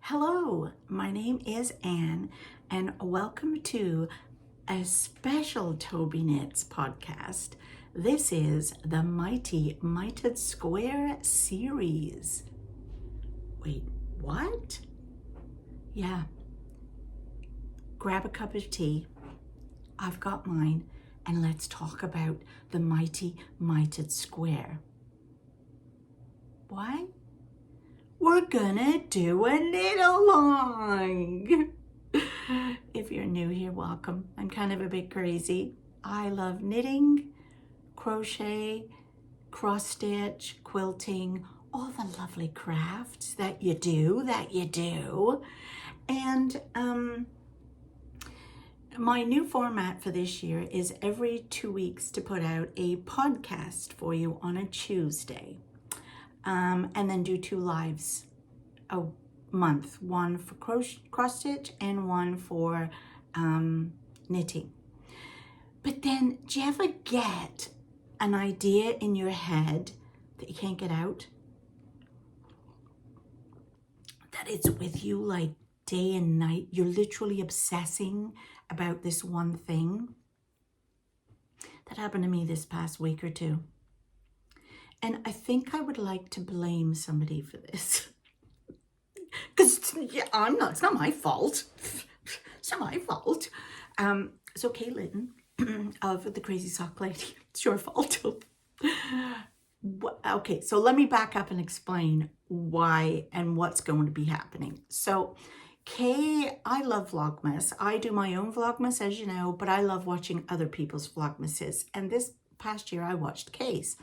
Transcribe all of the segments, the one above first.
Hello, my name is Anne, and welcome to a special Tobyknits podcast. This is the Mighty Mitred Square series. Wait, what? Yeah. Grab a cup of tea. I've got mine, and let's talk about the Mighty Mitred Square. Why? We're gonna do a knit along. If you're new here, welcome. I'm kind of a bit crazy. I love knitting, crochet, cross stitch, quilting, all the lovely crafts that you do. And my new format for this year is every 2 weeks to put out a podcast for you on a Tuesday. And then do 2 lives a month, one for cross stitch and one for knitting. But then, do you ever get an idea in your head that you can't get out? That it's with you like day and night. You're literally obsessing about this one thing. That happened to me this past week or two. And I think I would like to blame somebody for this. Because it's not my fault. It's not my fault. So Caitlin of the Crazy Sock Lady, it's your fault. Okay, so let me back up and explain why and what's going to be happening. So Kay, I love Vlogmas. I do my own Vlogmas, as you know, but I love watching other people's Vlogmases. And this past year I watched Kay's.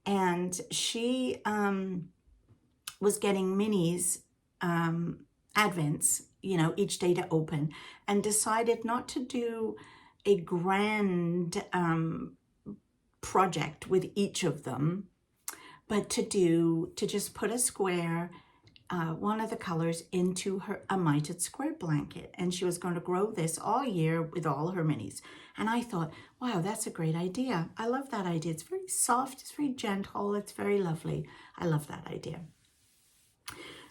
And she was getting minis, advents, each day to open, and decided not to do a grand project with each of them, but to just put a square, one of the colors, into a Mitred Square blanket. And she was going to grow this all year with all her minis. And I thought, wow, that's a great idea. I love that idea. It's very soft, it's very gentle, it's very lovely. I love that idea.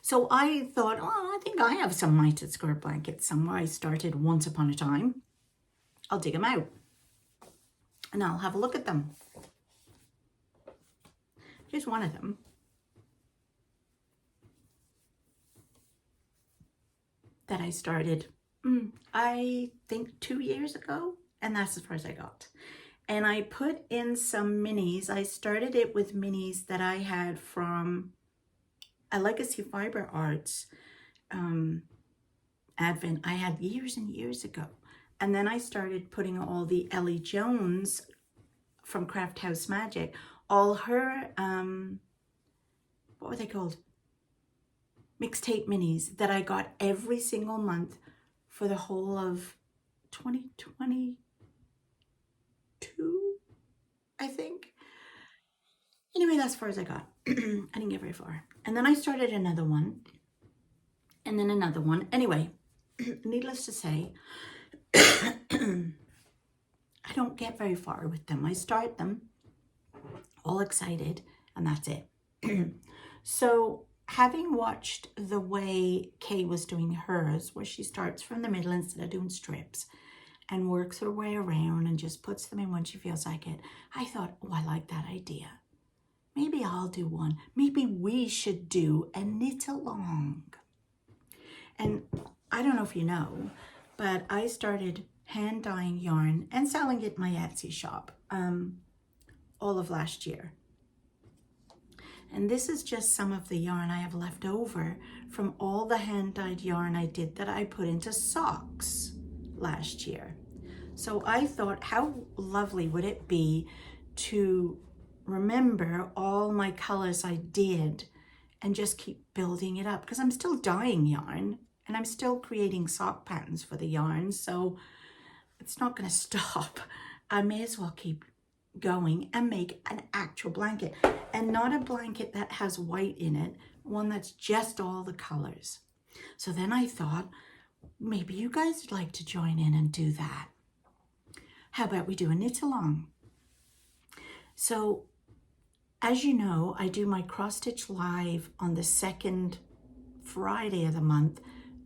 So I thought, I think I have some Mitred Square blankets somewhere. I started once upon a time. I'll dig them out and I'll have a look at them. Here's one of them. That I started, I think 2 years ago, and that's as far as I got. And I put in some minis. I started it with minis that I had from a Legacy Fiber Arts advent I had years and years ago. And then I started putting all the Ellie Jones from Craft House Magic, all her, what were they called? Mixtape minis that I got every single month for the whole of 2022, I think. Anyway, that's as far as I got. I didn't get very far. And then I started another one, and then another one. Anyway, needless to say, I don't get very far with them. I start them all excited, and that's it. So having watched the way Kay was doing hers, where she starts from the middle instead of doing strips and works her way around and just puts them in when she feels like it, I thought, I like that idea. Maybe I'll do one. Maybe we should do a knit along. And I don't know if you know, but I started hand dyeing yarn and selling it in my Etsy shop all of last year. And this is just some of the yarn I have left over from all the hand-dyed yarn I did that I put into socks last year. So I thought, how lovely would it be to remember all my colors I did and just keep building it up, because I'm still dyeing yarn and I'm still creating sock patterns for the yarn. So it's not going to stop. I may as well keep going and make an actual blanket, and not a blanket that has white in it, one that's just all the colors. So then I thought, maybe you guys would like to join in and do that. How about we do a knit along? So as you know, I do my cross stitch live on the second Friday of the month,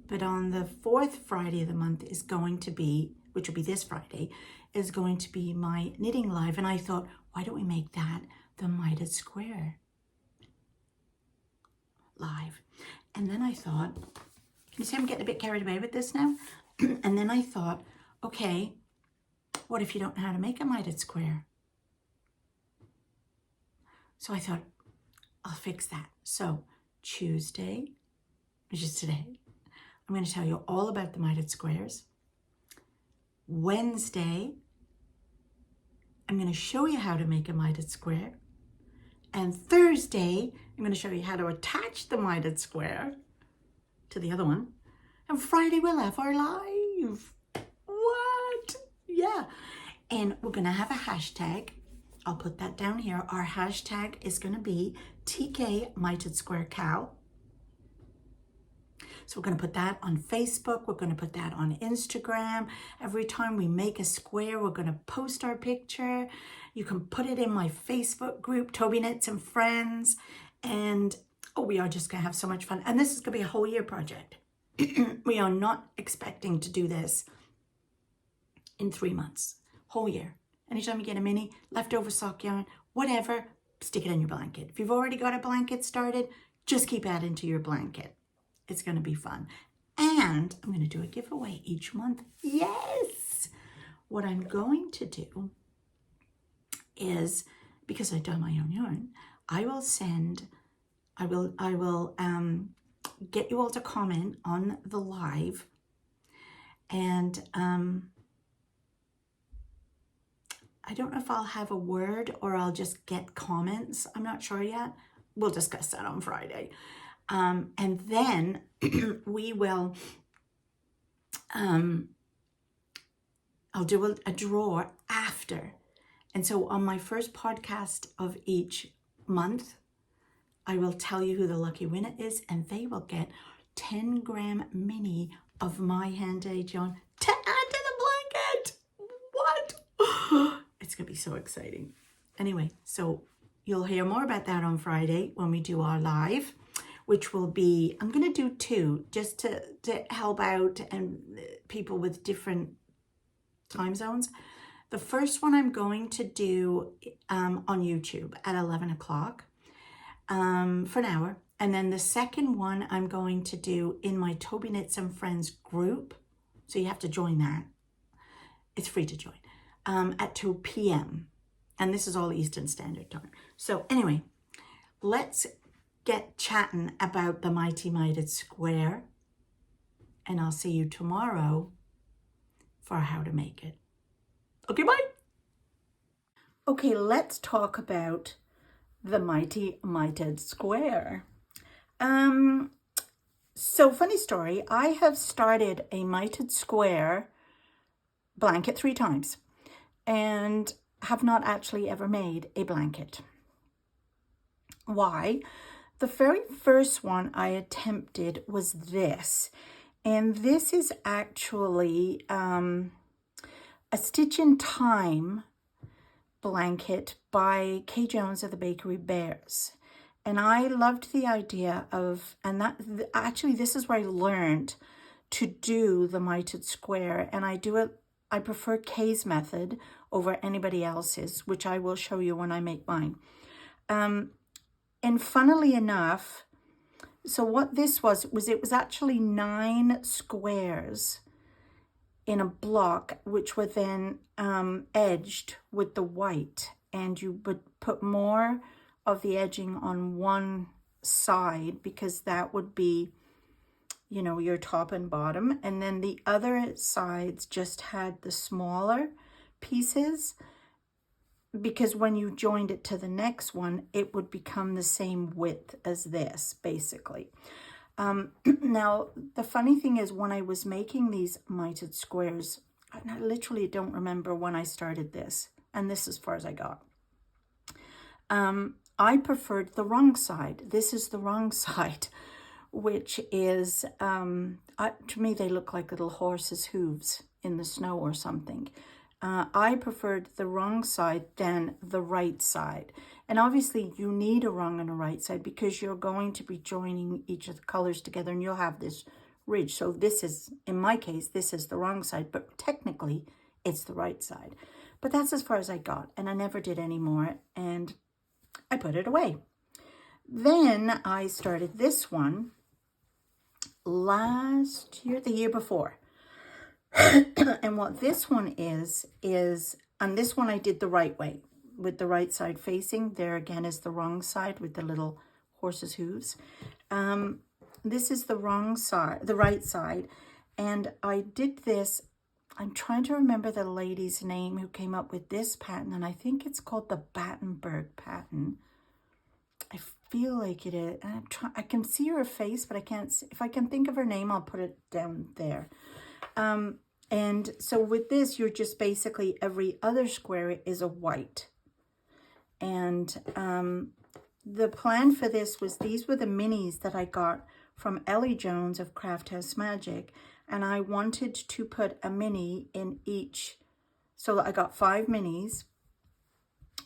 but on the 4th Friday of the month is going to be, which will be this Friday, is going to be my knitting live. And I thought, why don't we make that the Mitred Square live? And then I thought, can you see I'm getting a bit carried away with this now? And then I thought, okay, what if you don't know how to make a Mitred Square? So I thought, I'll fix that. So Tuesday, which is today, I'm going to tell you all about the Mitred Squares. Wednesday, I'm going to show you how to make a Mitred Square. And Thursday, I'm going to show you how to attach the Mitred Square to the other one. And Friday, we'll have our live. What? Yeah. And we're going to have a hashtag. I'll put that down here. Our hashtag is going to be TK Mitred Square Cal. So we're going to put that on Facebook. We're going to put that on Instagram. Every time we make a square, we're going to post our picture. You can put it in my Facebook group, Tobyknits and Friends. And oh, we are just going to have so much fun. And this is going to be a whole year project. We are not expecting to do this in 3 months, whole year. Anytime you get a mini, leftover sock yarn, whatever, stick it in your blanket. If you've already got a blanket started, just keep adding to your blanket. It's going to be fun. And I'm going to do a giveaway each month. Yes! What I'm going to do is, because I've done my own yarn, I will get you all to comment on the live, and I don't know if I'll have a word or I'll just get comments. I'm not sure yet. We'll discuss that on Friday. And then we will, I'll do a draw after. And so on my first podcast of each month, I will tell you who the lucky winner is, and they will get 10-gram mini of my hand-dyed yarn to add to the blanket. What? It's going to be so exciting. Anyway, so you'll hear more about that on Friday when we do our live, which will be, I'm going to do 2 just to help out and people with different time zones. The first one I'm going to do on YouTube at 11 o'clock for an hour. And then the second one I'm going to do in my Tobyknits and Friends group. So you have to join that. It's free to join. At 2 p.m. And this is all Eastern Standard Time. So anyway, let's get chatting about the Mighty Mitred Square. And I'll see you tomorrow for how to make it. Okay, bye. Okay, let's talk about the Mighty Mitred Square. So funny story, I have started a Mitred Square blanket 3 times and have not actually ever made a blanket. Why? The very first one I attempted was this, and this is actually a Stitch in Time blanket by Kay Jones of the Bakery Bears. And I loved the idea of, and that actually this is where I learned to do the Mitred Square, and I prefer Kay's method over anybody else's, which I will show you when I make mine. And funnily enough, so what this was it was actually 9 squares in a block, which were then edged with the white, and you would put more of the edging on one side because that would be, you know, your top and bottom, and then the other sides just had the smaller pieces, because when you joined it to the next one, it would become the same width as this, basically. Now, the funny thing is, when I was making these Mitred Squares, I literally don't remember when I started this, and this is as far as I got. I preferred the wrong side. This is the wrong side, which is, to me, they look like little horses' hooves in the snow or something. I preferred the wrong side than the right side. And obviously you need a wrong and a right side because you're going to be joining each of the colors together and you'll have this ridge. So this is, in my case, this is the wrong side, but technically it's the right side. But that's as far as I got, and I never did any more, and I put it away. Then I started this one last year, the year before. And what this one is, and this one I did the right way, with the right side facing. There again is the wrong side with the little horse's hooves. This is the wrong side, the right side. And I did this, I'm trying to remember the lady's name who came up with this pattern, and I think it's called the Battenberg pattern. I feel like it is. I can see her face, but I can't see. If I can think of her name, I'll put it down there. And so with this, you're just basically every other square is a white. And the plan for this was, these were the minis that I got from Ellie Jones of Craft House Magic. And I wanted to put a mini in each. So I got 5 minis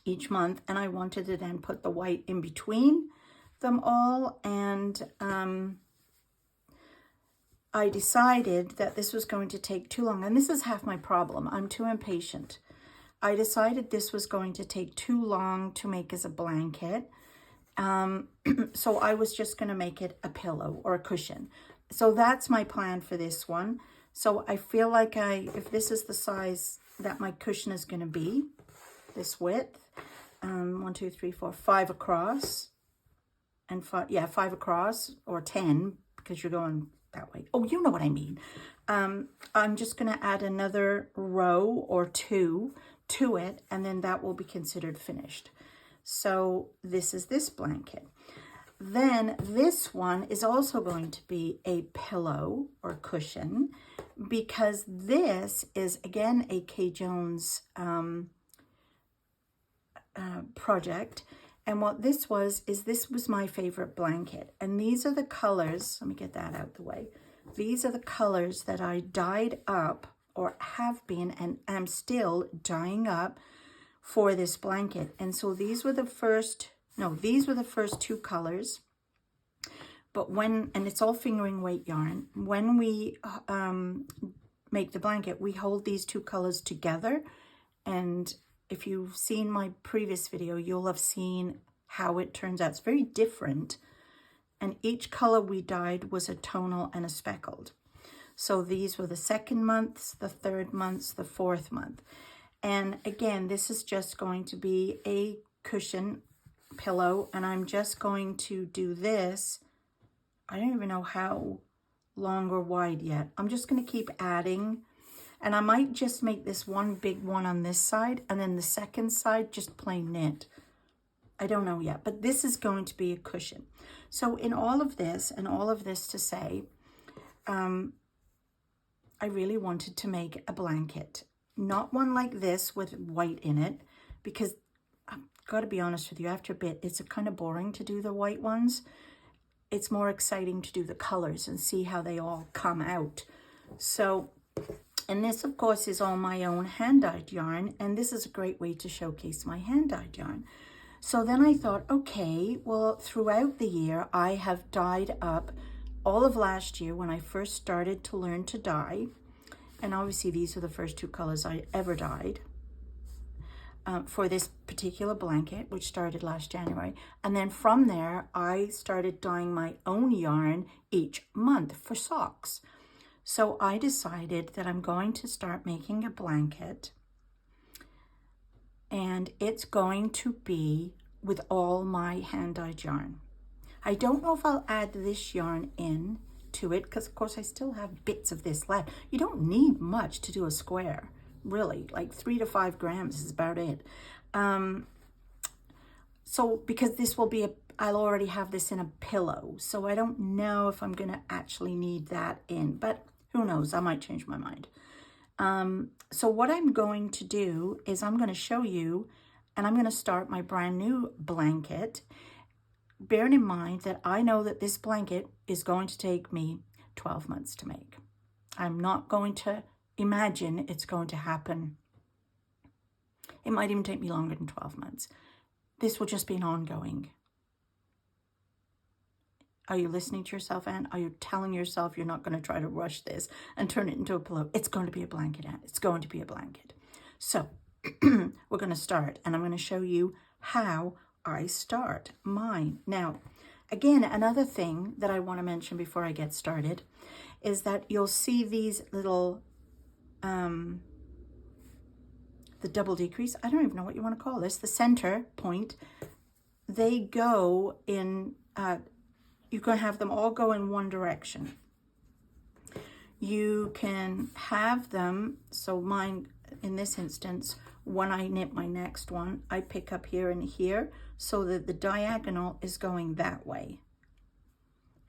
each month, and I wanted to then put the white in between them all. And I decided that this was going to take too long. And this is half my problem. I'm too impatient. I decided this was going to take too long to make as a blanket. So I was just going to make it a pillow or a cushion. So that's my plan for this one. So I feel like if this is the size that my cushion is going to be, this width, 1, 2, 3, 4, 5 across, and 5 across, or 10 because you're going that way. Oh, you know what I mean. I'm just going to add another row or 2 to it, and then that will be considered finished. So this is this blanket. Then this one is also going to be a pillow or cushion, because this is again a Kay Jones project. And what this was my favorite blanket. And these are the colors. Let me get that out the way. These are the colors that I dyed up, or have been, and am still dyeing up for this blanket. And so these were the first 2 colors. But and it's all fingering weight yarn. When we make the blanket, we hold these 2 colors together. And if you've seen my previous video, you'll have seen how it turns out. It's very different. And each color we dyed was a tonal and a speckled. So these were the 2nd months, the 3rd months, the 4th month. And again, this is just going to be a cushion pillow, and I'm just going to do this. I don't even know how long or wide yet. I'm just going to keep adding, and I might just make this one big one on this side, and then the second side just plain knit. I don't know yet, but this is going to be a cushion. So in all of this, and all of this to say, I really wanted to make a blanket. Not one like this with white in it, because I've got to be honest with you, after a bit, it's kind of boring to do the white ones. It's more exciting to do the colors and see how they all come out. So, and this, of course, is all my own hand-dyed yarn, and this is a great way to showcase my hand-dyed yarn. So then I thought, okay, well, throughout the year, I have dyed up all of last year when I first started to learn to dye. And obviously these are the first 2 colors I ever dyed for this particular blanket, which started last January. And then from there, I started dyeing my own yarn each month for socks. So I decided that I'm going to start making a blanket, and it's going to be with all my hand-dyed yarn. I don't know if I'll add this yarn in to it, because of course I still have bits of this left. You don't need much to do a square, really. Like 3 to 5 grams is about it. So because this will be I'll already have this in a pillow, so I don't know if I'm gonna actually need that in, but who knows, I might change my mind. So what I'm going to do is I'm going to show you, and I'm going to start my brand new blanket, bearing in mind that I know that this blanket is going to take me 12 months to make. I'm not going to imagine it's going to happen. It might even take me longer than 12 months. this will just be an ongoing. Are you listening to yourself, Anne? Are you telling yourself you're not going to try to rush this and turn it into a pillow? It's going to be a blanket, Anne. It's going to be a blanket. So we're going to start, and I'm going to show you how I start mine. Now, again, another thing that I want to mention before I get started is that you'll see these little, the double decrease, I don't even know what you want to call this, the center point, they go in, you can have them all go in one direction. You can have them, so mine, in this instance, when I knit my next one, I pick up here and here so that the diagonal is going that way.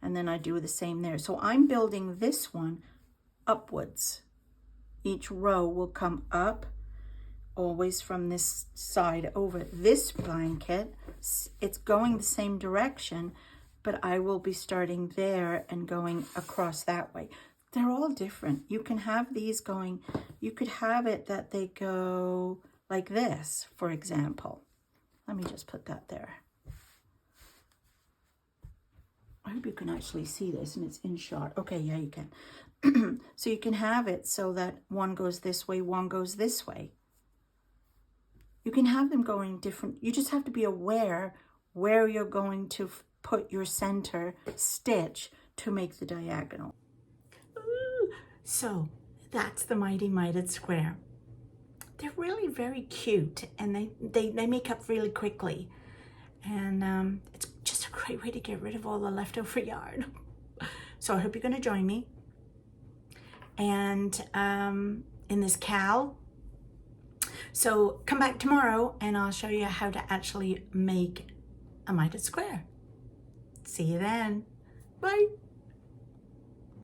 And then I do the same there. So I'm building this one upwards. Each row will come up, always from this side over. This blanket, it's going the same direction, but I will be starting there and going across that way. They're all different. You can have these going, you could have it that they go like this, for example. Let me just put that there. I hope you can actually see this and it's in shot. Okay, yeah, you can. So you can have it so that one goes this way, one goes this way. You can have them going different. You just have to be aware where you're going to put your center stitch to make the diagonal. So that's the Mighty Mitred Square. They're really very cute, and they make up really quickly. And it's just a great way to get rid of all the leftover yarn. So I hope you're going to join me. And in this cowl. So come back tomorrow and I'll show you how to actually make a mitred square. See you then. Bye.